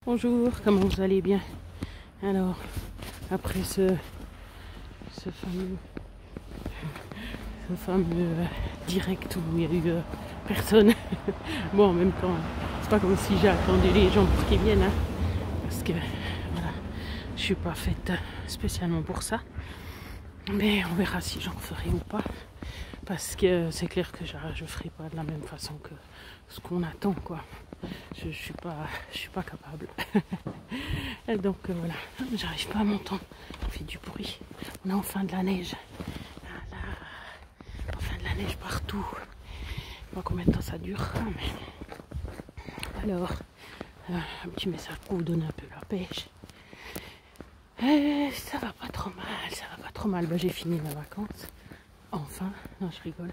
Bonjour, comment vous allez bien? Alors, après ce fameux direct où il y a eu personne, bon, en même temps, c'est pas comme si j'ai attendu les gens pour qu'ils viennent, hein, parce que voilà, je suis pas faite spécialement pour ça, mais on verra si j'en ferai ou pas, parce que c'est clair que je ferai pas de la même façon que ce qu'on attend, quoi. Je suis pas capable. Et donc voilà, j'arrive pas à m'entendre. On fait du bruit. On est en fin de la neige. Voilà. En fin de la neige partout. Je sais pas combien de temps ça durera, mais alors un petit message pour vous donner un peu la pêche. Ça va pas trop mal, ça va pas trop mal. Ben, j'ai fini mes vacances. Enfin, non, je rigole.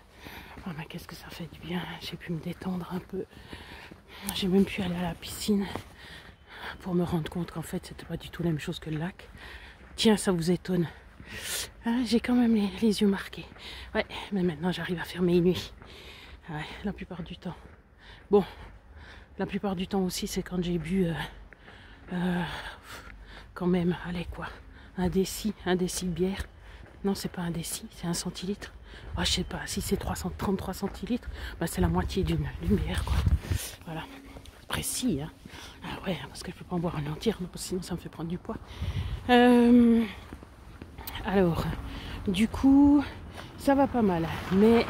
Ah, mais qu'est-ce que ça fait du bien. J'ai pu me détendre un peu. J'ai même pu aller à la piscine pour me rendre compte qu'en fait c'était pas du tout la même chose que le lac. Tiens, ça vous étonne. J'ai quand même les yeux marqués. Ouais, mais maintenant j'arrive à faire mes nuits. Ouais, la plupart du temps. Bon, la plupart du temps aussi c'est quand j'ai bu quand même, allez quoi, un déci de bière. Non, c'est pas un déci, c'est un centilitre. Oh, je sais pas, si c'est 333 centilitres, bah c'est la moitié d'une bière, quoi. Voilà, précis, hein. Ah ouais, parce que je peux pas en boire une entière, sinon ça me fait prendre du poids. Alors, du coup, ça va pas mal, mais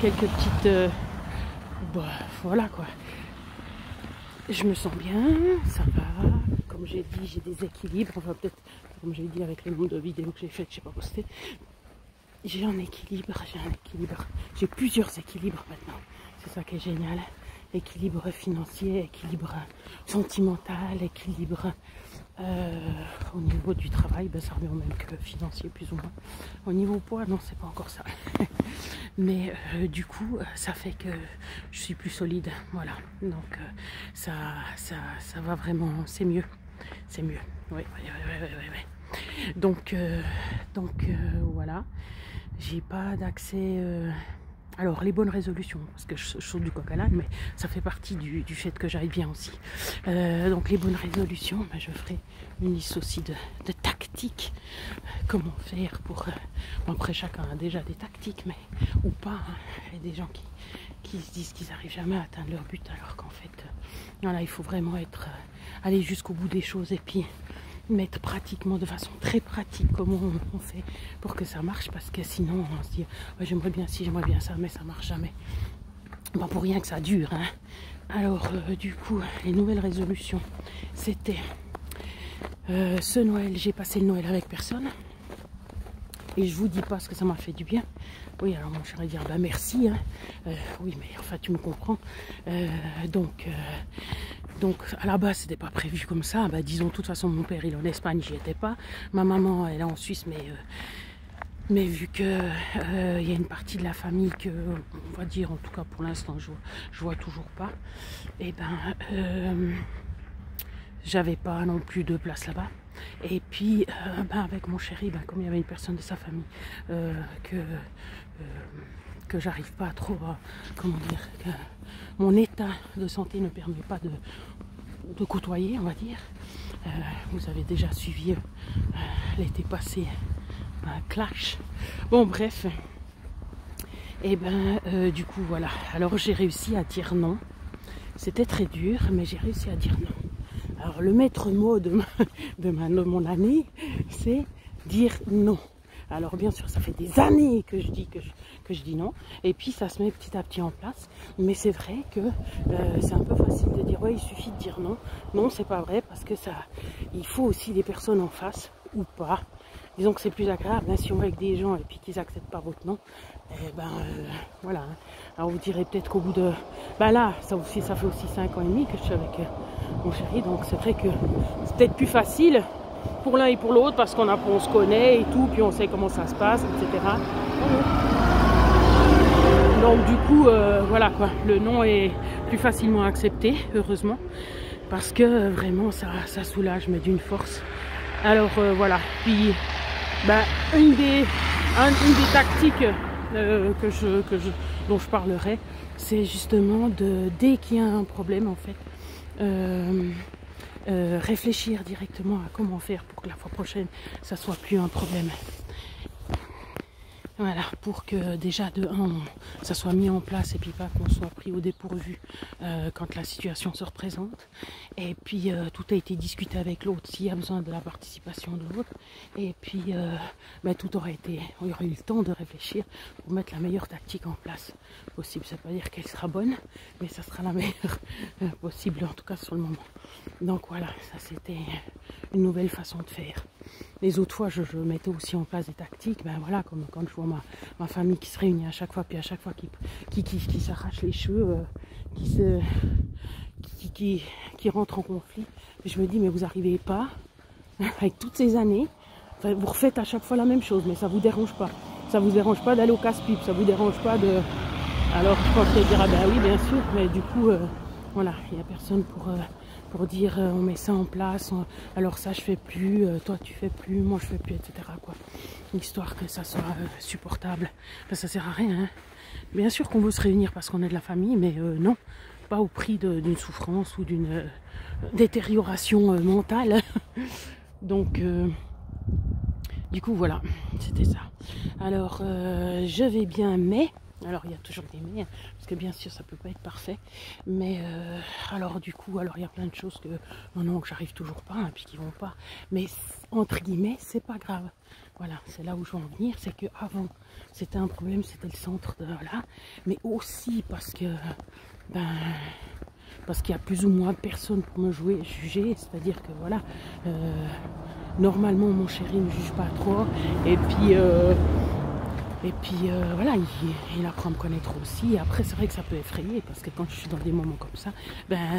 quelques petites... bah, voilà, quoi. Je me sens bien, ça va. Comme j'ai dit, j'ai des équilibres. Enfin, peut-être, comme j'ai dit avec le nombre de vidéos que j'ai faites, je n'ai pas posté. J'ai un équilibre. J'ai plusieurs équilibres maintenant. C'est ça qui est génial. Équilibre financier, équilibre sentimental, équilibre au niveau du travail. Ben, ça revient au même que financier, plus ou moins. Au niveau poids, non, c'est pas encore ça. Mais du coup, ça fait que je suis plus solide. Voilà. Donc, ça va vraiment. C'est mieux. C'est mieux. Oui. Donc voilà. J'ai pas d'accès. Alors, les bonnes résolutions, parce que je saute du coq à l'âne, mais ça fait partie du fait que j'aille bien aussi. Donc, les bonnes résolutions, ben, je ferai une liste aussi de tactiques. Comment faire pour... bon, après, chacun a déjà des tactiques, mais ou pas. Hein. Il y a des gens qui se disent qu'ils n'arrivent jamais à atteindre leur but, alors qu'en fait, voilà, il faut vraiment aller jusqu'au bout des choses et puis mettre pratiquement de façon très pratique comment on fait pour que ça marche, parce que sinon on se dit ouais, j'aimerais bien ci, j'aimerais bien ça, mais ça marche jamais. Pas pour rien que ça dure, hein. Alors du coup, les nouvelles résolutions, c'était ce Noël, j'ai passé le Noël avec personne. Et je vous dis pas ce que ça m'a fait du bien. Oui, alors mon chéri dire bah merci, hein. Oui, mais enfin tu me comprends. Donc à la base c'était pas prévu comme ça. Bah, disons, de toute façon mon père il est en Espagne, j'y étais pas. Ma maman elle est en Suisse, mais vu que il y a une partie de la famille que on va dire, en tout cas pour l'instant je vois toujours pas. Et ben j'avais pas non plus de place là-bas. Et puis avec mon chéri, comme il y avait une personne de sa famille que j'arrive pas trop à, comment dire, que mon état de santé ne permet pas de côtoyer, on va dire. Vous avez déjà suivi l'été passé un clash. Bon bref. Et du coup voilà. Alors j'ai réussi à dire non. C'était très dur, mais j'ai réussi à dire non. Alors le maître mot de mon année, c'est dire non. Alors bien sûr, ça fait des années que je dis non, et puis ça se met petit à petit en place. Mais c'est vrai que c'est un peu facile de dire ouais, il suffit de dire non. Non, c'est pas vrai, parce que il faut aussi des personnes en face ou pas. Disons que c'est plus agréable, hein, si on va avec des gens et puis qu'ils n'acceptent pas votre nom. Voilà. Hein. Alors vous direz peut-être qu'au bout de... là, ça fait aussi 5 ans et demi que je suis avec mon chéri. Donc c'est vrai que c'est peut-être plus facile pour l'un et pour l'autre, parce on se connaît et tout, puis on sait comment ça se passe, etc. Donc du coup, voilà quoi. Le nom est plus facilement accepté, heureusement. Parce que vraiment, ça soulage, mais d'une force. Alors voilà. Puis, une des tactiques dont je parlerai, c'est justement dès qu'il y a un problème en fait, réfléchir directement à comment faire pour que la fois prochaine, ça soit plus un problème. Voilà, pour que déjà de 1, ça soit mis en place et puis pas qu'on soit pris au dépourvu quand la situation se représente. Et puis tout a été discuté avec l'autre s'il y a besoin de la participation de l'autre. Et puis tout aura été, il y aura eu le temps de réfléchir pour mettre la meilleure tactique en place possible. Ça ne veut pas dire qu'elle sera bonne, mais ça sera la meilleure possible, en tout cas sur le moment. Donc voilà, ça c'était une nouvelle façon de faire. Les autres fois, je mettais aussi en place des tactiques, ben voilà, comme quand je vois ma famille qui se réunit à chaque fois, puis à chaque fois qui s'arrache les cheveux, qui rentre en conflit. Et je me dis, mais vous n'arrivez pas, avec toutes ces années, enfin, vous refaites à chaque fois la même chose, mais ça ne vous dérange pas. Ça ne vous dérange pas d'aller au casse-pipe, ça ne vous dérange pas de... Alors je pense qu'elle dira, ben oui, bien sûr, mais du coup, voilà, il n'y a personne pour dire on met ça en place, alors ça je fais plus, toi tu fais plus, moi je fais plus, etc. quoi. Histoire que ça soit supportable. Enfin, ça sert à rien. Hein. Bien sûr qu'on veut se réunir parce qu'on est de la famille, mais non, pas au prix d'une souffrance ou d'une détérioration mentale. Donc, du coup voilà, c'était ça. Alors, je vais bien, mais... Alors il y a toujours des mais, parce que bien sûr ça peut pas être parfait, mais alors du coup, alors il y a plein de choses que que j'arrive toujours pas, hein, puis qui vont pas, mais entre guillemets c'est pas grave. Voilà, c'est là où je veux en venir, c'est que avant c'était un problème, c'était le centre de là, mais aussi parce que parce qu'il y a plus ou moins personne pour me juger, c'est-à-dire que voilà, normalement mon chéri ne juge pas trop, et puis voilà, il apprend à me connaître aussi. Et après, c'est vrai que ça peut effrayer, parce que quand je suis dans des moments comme ça,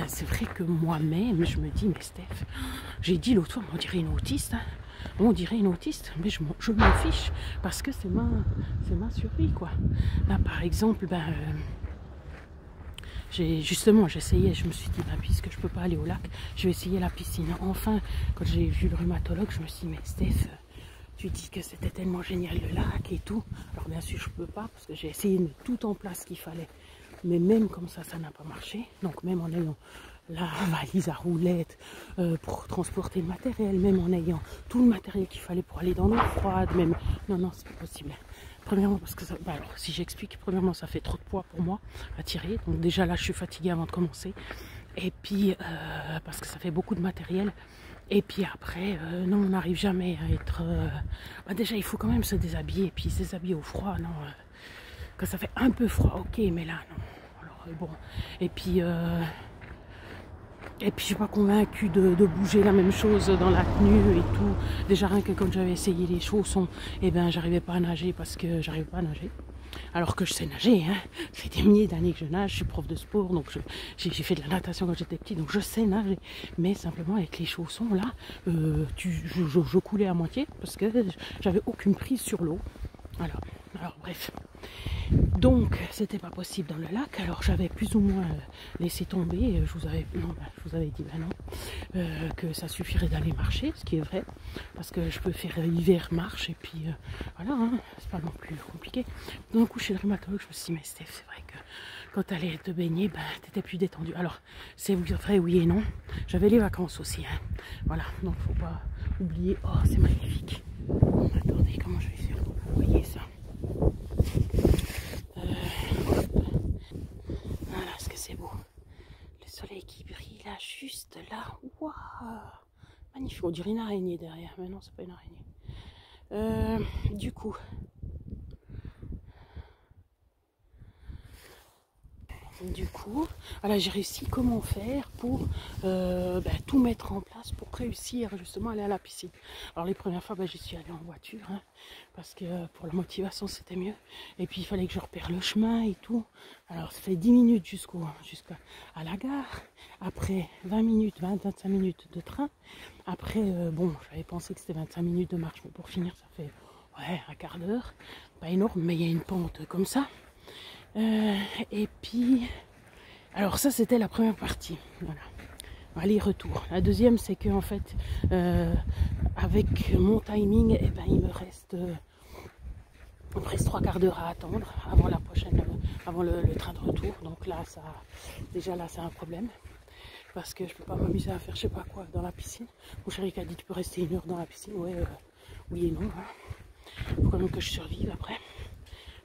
c'est vrai que moi-même, je me dis, mais Steph, j'ai dit l'autre fois, on dirait une autiste. Hein. On dirait une autiste, mais je m'en fiche, parce que c'est ma survie, quoi. Là, par exemple, j'essayais, je me suis dit, puisque je peux pas aller au lac, je vais essayer la piscine. Enfin, quand j'ai vu le rhumatologue, je me suis dit, mais Steph... Tu dis que c'était tellement génial le lac et tout. Alors bien sûr je peux pas parce que j'ai essayé de mettre tout en place qu'il fallait. Mais même comme ça n'a pas marché. Donc même en ayant la valise à roulettes pour transporter le matériel, même en ayant tout le matériel qu'il fallait pour aller dans l'eau froide, même... Non, c'est pas possible. Premièrement parce que ça... alors si j'explique, premièrement ça fait trop de poids pour moi à tirer. Donc déjà là je suis fatiguée avant de commencer. Et puis parce que ça fait beaucoup de matériel. Et puis après, non, on n'arrive jamais à être... déjà, il faut quand même se déshabiller. Et puis se déshabiller au froid, non. Quand ça fait un peu froid, ok, mais là, non. Alors, bon. Et puis, je suis pas convaincue de bouger la même chose dans la tenue et tout. Déjà, rien que quand j'avais essayé les chaussons, j'arrivais pas à nager parce que j'arrivais pas à nager. Alors que je sais nager, hein. Ça fait des milliers d'années que je nage, je suis prof de sport, donc j'ai fait de la natation quand j'étais petite, donc je sais nager. Mais simplement avec les chaussons là, je coulais à moitié parce que j'avais aucune prise sur l'eau. Voilà. Alors bref. Donc c'était pas possible dans le lac, alors j'avais plus ou moins laissé tomber, je vous avais dit que ça suffirait d'aller marcher, ce qui est vrai, parce que je peux faire hiver marche et puis voilà, hein, c'est pas non plus compliqué. D'un coup chez le rhumatologue je me suis dit mais Steph, c'est vrai que quand tu allais te baigner, t'étais plus détendu. Alors c'est vrai oui et non, j'avais les vacances aussi, hein. Voilà, donc faut pas oublier. Oh c'est magnifique. Attendez, comment je vais faire pour vous voyez ça? Voilà, est-ce que c'est beau? Le soleil qui brille là, juste là. Waouh! Magnifique. On dirait une araignée derrière, mais non, c'est pas une araignée. Du coup, voilà, j'ai réussi comment faire pour tout mettre en place pour réussir justement à aller à la piscine. Alors les premières fois, j'y suis allée en voiture, hein, parce que pour la motivation c'était mieux. Et puis il fallait que je repère le chemin et tout. Alors ça fait 10 minutes jusqu'à la gare. Après 20 minutes, 25 minutes de train. Après, j'avais pensé que c'était 25 minutes de marche, mais pour finir ça fait un quart d'heure. Pas énorme, mais il y a une pente comme ça. Et puis, alors ça c'était la première partie, voilà, aller-retour. La deuxième c'est que en fait, avec mon timing, il me reste 3 quarts d'heure à attendre avant avant le train de retour. Donc là, déjà là c'est un problème. parce que je peux pas m'amuser à faire je sais pas quoi dans la piscine. Mon chéri qui a dit tu peux rester 1 heure dans la piscine. Ouais, oui et non. Il faut quand même que je survive après.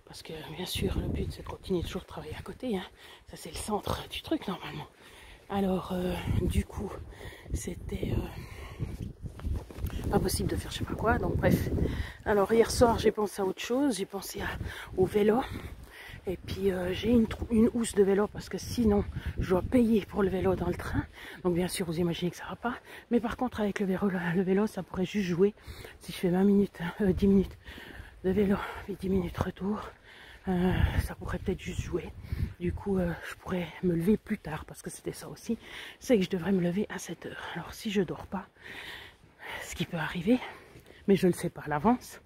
Parce que bien sûr le but c'est de continuer toujours de travailler à côté. Hein. Ça c'est le centre du truc normalement. Alors du coup c'était pas possible de faire je sais pas quoi. Donc bref. Alors hier soir j'ai pensé à autre chose. J'ai pensé au vélo. Et puis j'ai une housse de vélo parce que sinon je dois payer pour le vélo dans le train. Donc bien sûr vous imaginez que ça va pas. Mais par contre avec le vélo ça pourrait juste jouer. Si je fais 20 minutes, 10 minutes de vélo et 10 minutes retour, ça pourrait peut-être juste jouer. Du coup je pourrais me lever plus tard parce que c'était ça aussi. C'est que je devrais me lever à 7 heures. Alors si je dors pas, ce qui peut arriver, mais je ne le sais pas à l'avance.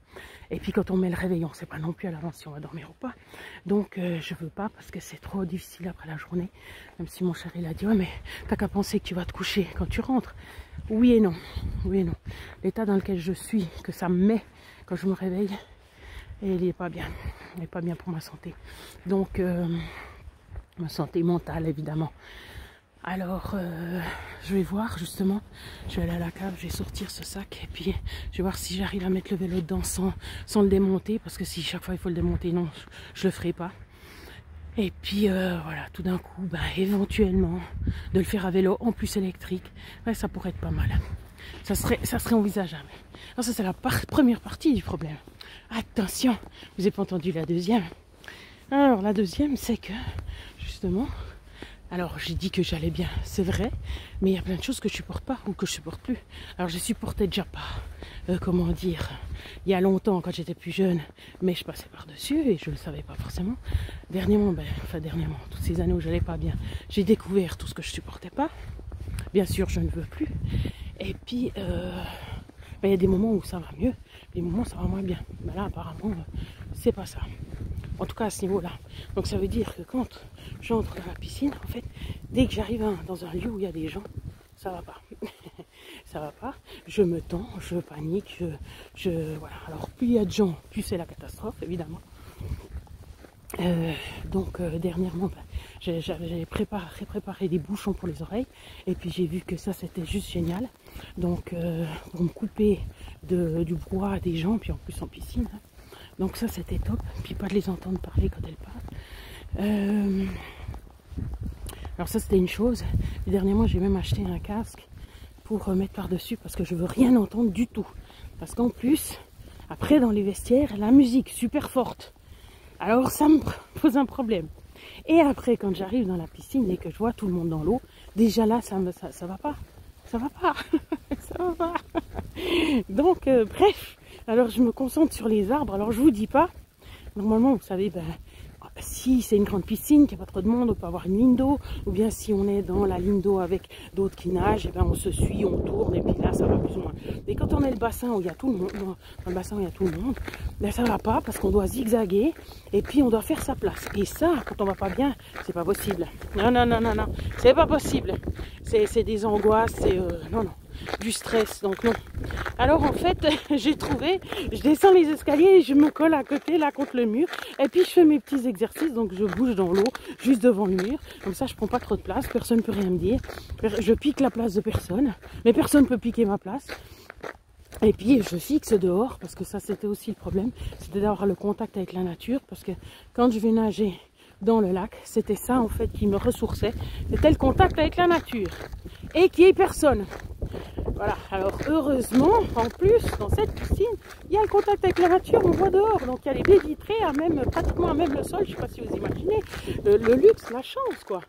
Et puis quand on met le réveil, on ne sait pas non plus à l'avance si on va dormir ou pas. Donc je veux pas parce que c'est trop difficile après la journée. Même si mon chéri l'a dit, ouais mais t'as qu'à penser que tu vas te coucher quand tu rentres. Oui et non, oui et non. L'état dans lequel je suis, que ça me met quand je me réveille, et il n'est pas bien. Il n'est pas bien pour ma santé. Donc ma santé mentale évidemment. Alors, je vais voir justement, je vais aller à la cave, je vais sortir ce sac et puis je vais voir si j'arrive à mettre le vélo dedans sans le démonter. Parce que si chaque fois il faut le démonter, non, je le ferai pas. Et puis voilà, tout d'un coup, bah, éventuellement, de le faire à vélo en plus électrique, ouais, ça pourrait être pas mal. Ça serait envisageable. Alors ça c'est la première partie du problème. Attention, vous n'avez pas entendu la deuxième. Alors la deuxième c'est que, justement... Alors j'ai dit que j'allais bien, c'est vrai, mais il y a plein de choses que je supporte pas ou que je supporte plus. Alors je supportais déjà pas, comment dire, il y a longtemps quand j'étais plus jeune, mais je passais par-dessus et je le savais pas forcément. Dernièrement, toutes ces années où j'allais pas bien, j'ai découvert tout ce que je supportais pas. Bien sûr, je ne veux plus. Et puis, il y a des moments où ça va mieux, des moments où ça va moins bien. Mais là, apparemment, c'est pas ça. En tout cas à ce niveau-là. Donc ça veut dire que quand j'entre dans la piscine, en fait, dès que j'arrive dans un lieu où il y a des gens, ça va pas. Ça va pas. Je me tends, je panique, voilà. Alors plus il y a de gens, plus c'est la catastrophe, évidemment. Dernièrement, j'avais préparé des bouchons pour les oreilles. Et puis j'ai vu que ça c'était juste génial. Donc pour me couper du brouhaha des gens, puis en plus en piscine. Hein. Donc ça c'était top, puis pas de les entendre parler quand elles parlent. Alors ça c'était une chose. Et dernièrement j'ai même acheté un casque pour mettre par-dessus parce que je veux rien entendre du tout. Parce qu'en plus, après dans les vestiaires, la musique super forte. Alors ça me pose un problème. Et après quand j'arrive dans la piscine et que je vois tout le monde dans l'eau, déjà là ça va pas. Ça va pas. Ça va pas. Donc bref. Alors je me concentre sur les arbres. Alors je vous dis pas, normalement vous savez, si c'est une grande piscine, qu'il n'y a pas trop de monde, on peut avoir une ligne d'eau. Ou bien si on est dans la ligne d'eau avec d'autres qui nagent, et on se suit, on tourne et puis là ça va plus ou moins. Mais quand on est le bassin où il y a tout le monde, dans le bassin où il y a tout le monde, ça va pas parce qu'on doit zigzaguer et puis on doit faire sa place. Et ça, quand on va pas bien, c'est pas possible. Non, c'est pas possible. C'est des angoisses, c'est non. Du stress, donc non. Alors en fait, j'ai trouvé, je descends les escaliers, je me colle à côté, là contre le mur, et puis je fais mes petits exercices, donc je bouge dans l'eau, juste devant le mur, comme ça je prends pas trop de place, personne ne peut rien me dire, je pique la place de personne, mais personne ne peut piquer ma place. Et puis je fixe dehors, parce que ça c'était aussi le problème, c'était d'avoir le contact avec la nature, parce que quand je vais nager dans le lac, c'était ça en fait qui me ressourçait, c'était le contact avec la nature, et qu'il n'y ait personne. Voilà, alors heureusement, en plus, dans cette piscine, il y a le contact avec la nature, on voit dehors. Donc il y a les baies vitrées, pratiquement à même le sol, je ne sais pas si vous imaginez, le luxe, la chance quoi.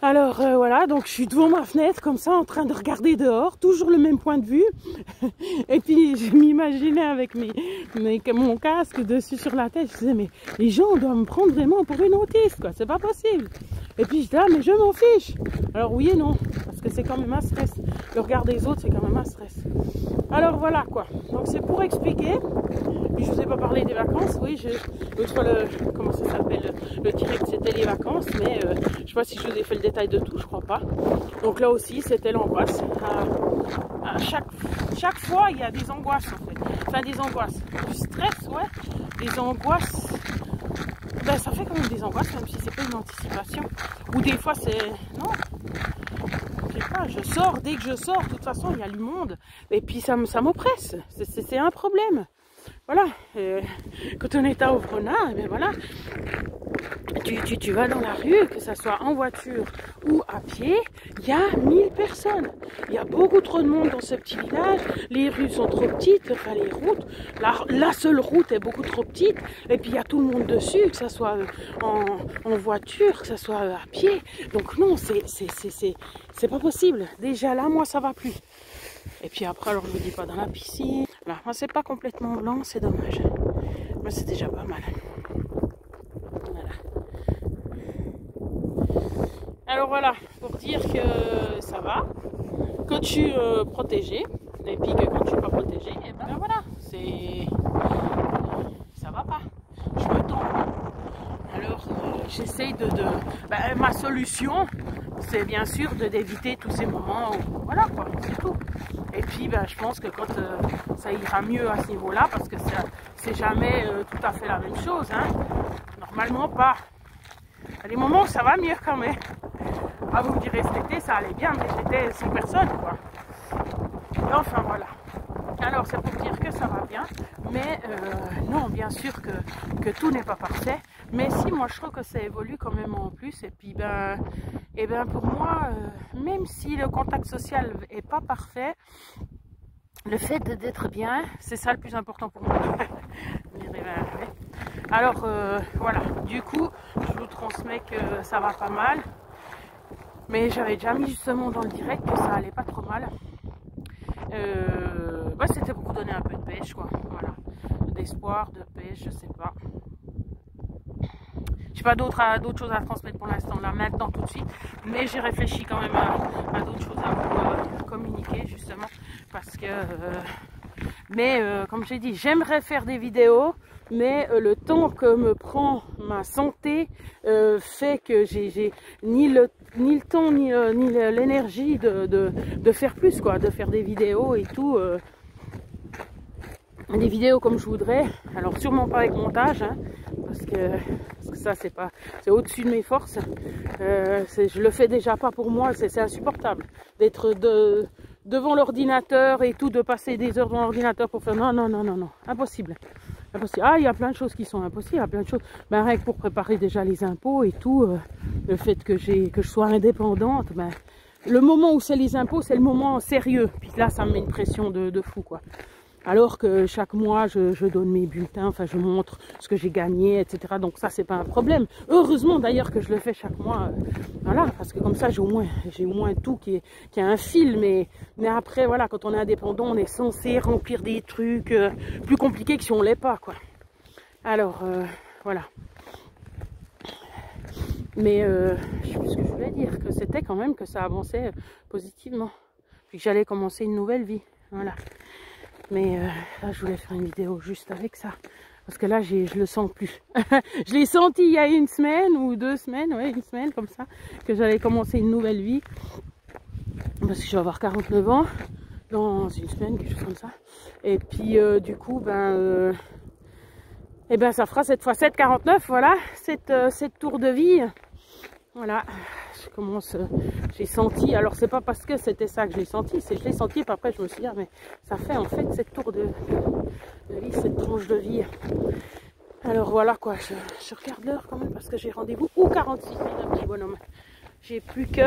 Alors voilà, donc je suis devant ma fenêtre comme ça en train de regarder dehors, toujours le même point de vue. Et puis je m'imaginais avec mon casque dessus sur la tête, je disais mais les gens doivent me prendre vraiment pour une autiste quoi, c'est pas possible. Et puis je dis ah mais je m'en fiche. Alors oui et non, parce que c'est quand même un stress. Le regard des autres c'est quand même un stress. Alors voilà quoi, donc c'est pour expliquer. Puis je vous ai pas parlé des vacances, oui, l'autre fois comment ça s'appelle, le direct c'était les vacances, mais je sais pas si je vous ai fait le détail de tout, je crois pas. Donc là aussi c'était l'angoisse. À chaque fois il y a des angoisses en fait, enfin des angoisses, du stress, ouais, des angoisses. Ça fait quand même des angoisses, même si c'est pas une anticipation. Ou des fois c'est... Non. voilà, je sors, dès que je sors, de toute façon, il y a du monde. Et puis ça m'oppresse, c'est un problème. Voilà, quand on est à Ovrona, et bien voilà, tu vas dans la rue, que ce soit en voiture ou à pied, il y a 1000 personnes. Il y a beaucoup trop de monde dans ce petit village, les rues sont trop petites, enfin les routes, la seule route est beaucoup trop petite, et puis il y a tout le monde dessus, que ce soit en voiture, que ce soit à pied. Donc non, c'est pas possible. Déjà là, moi ça va plus. Et puis après, alors je vous dis pas dans la piscine. Là, moi c'est pas complètement blanc, c'est dommage. Mais c'est déjà pas mal. Voilà. Alors voilà, pour dire que ça va, que tu es protégé, et puis que quand tu n'es pas protégé, et ben voilà, ça va pas. Je me tends. Alors j'essaye ma solution, c'est bien sûr d'éviter tous ces moments où, voilà quoi, c'est tout. Et puis je pense que quand ça ira mieux à ce niveau-là, parce que c'est jamais tout à fait la même chose, hein. Normalement pas. Il y a des moments où ça va mieux quand même. Ah, vous me direz cet été ça allait bien, mais j'étais sans personne quoi. Et enfin voilà. Alors c'est pour dire que ça va bien, mais non, bien sûr que tout n'est pas parfait, mais si, moi je trouve que ça évolue quand même en plus, et puis pour moi, même si le contact social est pas parfait, le fait d'être bien, c'est ça le plus important pour moi. Alors voilà, du coup, je vous transmets que ça va pas mal, mais j'avais déjà mis justement dans le direct que ça allait pas trop mal. C'était pour vous donner un peu de pêche, quoi. Voilà, d'espoir, de pêche, je sais pas. J'ai pas d'autres choses à transmettre pour l'instant, là, maintenant, tout de suite. Mais j'ai réfléchi quand même à d'autres choses à vous communiquer, justement, parce que. Comme j'ai dit, j'aimerais faire des vidéos, mais le temps que me prend ma santé fait que j'ai ni le temps ni l'énergie de faire plus, quoi, de faire des vidéos et tout. Des vidéos comme je voudrais, alors sûrement pas avec montage, hein, parce que ça c'est au-dessus de mes forces. Je le fais déjà pas pour moi, c'est insupportable d'être devant l'ordinateur et tout, de passer des heures devant l'ordinateur pour faire non, impossible. Ah, il y a plein de choses qui sont impossibles, il y a plein de choses. Rien que pour préparer déjà les impôts et tout, le fait que je sois indépendante, le moment où c'est les impôts, c'est le moment sérieux. Puis là, ça me met une pression de fou, quoi. Alors que chaque mois, je donne mes bulletins, enfin je montre ce que j'ai gagné, etc. Donc ça, c'est pas un problème. Heureusement d'ailleurs que je le fais chaque mois, voilà, parce que comme ça, j'ai au moins tout qui a un fil. Mais après, voilà, quand on est indépendant, on est censé remplir des trucs plus compliqués que si on l'est pas, quoi. Alors, voilà. Mais je sais plus ce que je voulais dire, que c'était quand même que ça avançait positivement. Puis que j'allais commencer une nouvelle vie, voilà. Mais là, je voulais faire une vidéo juste avec ça. Parce que là, je le sens plus. Je l'ai senti il y a une semaine ou 2 semaines, ouais, une semaine comme ça, que j'allais commencer une nouvelle vie. Parce que je vais avoir 49 ans dans une semaine, quelque chose comme ça. Et puis, du coup, ça fera cette fois 7,49, voilà, cette tour de vie. Voilà, j'ai senti, alors c'est pas parce que c'était ça que j'ai senti, c'est je l'ai senti, puis après je me suis dit, mais ça fait en fait cette tour de vie, cette tranche de vie. Alors voilà quoi, je regarde l'heure quand même parce que j'ai rendez-vous ou 46 minutes, un petit bonhomme. J'ai plus que,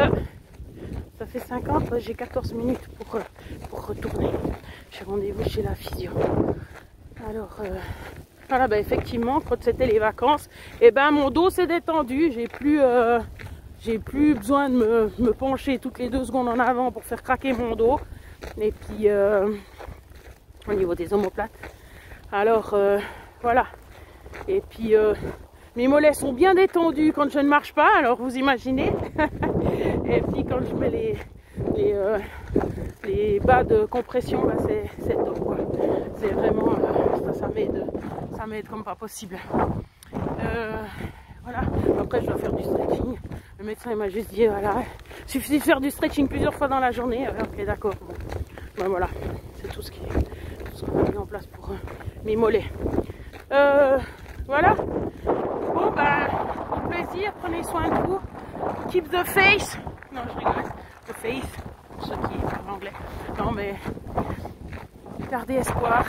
ça fait 50, j'ai 14 minutes pour retourner. J'ai rendez-vous chez la physio. Alors, voilà, effectivement, quand c'était les vacances, mon dos s'est détendu, j'ai plus besoin de me pencher toutes les 2 secondes en avant pour faire craquer mon dos. Et puis, au niveau des omoplates. Alors, voilà. Et puis, mes mollets sont bien détendus quand je ne marche pas, alors vous imaginez. Et puis, quand je mets les bas de compression, c'est top, quoi. C'est vraiment, ça m'aide comme pas possible. Voilà, après je dois faire du stretching. Le médecin il m'a juste dit, voilà, il suffit de faire du stretching plusieurs fois dans la journée. Ok, d'accord. Voilà, c'est tout ce qu'on a mis en place pour mes mollets. Voilà. Bon, au plaisir, prenez soin de vous. Keep the face. Non, je rigole. The face. anglais. Non mais gardez espoir,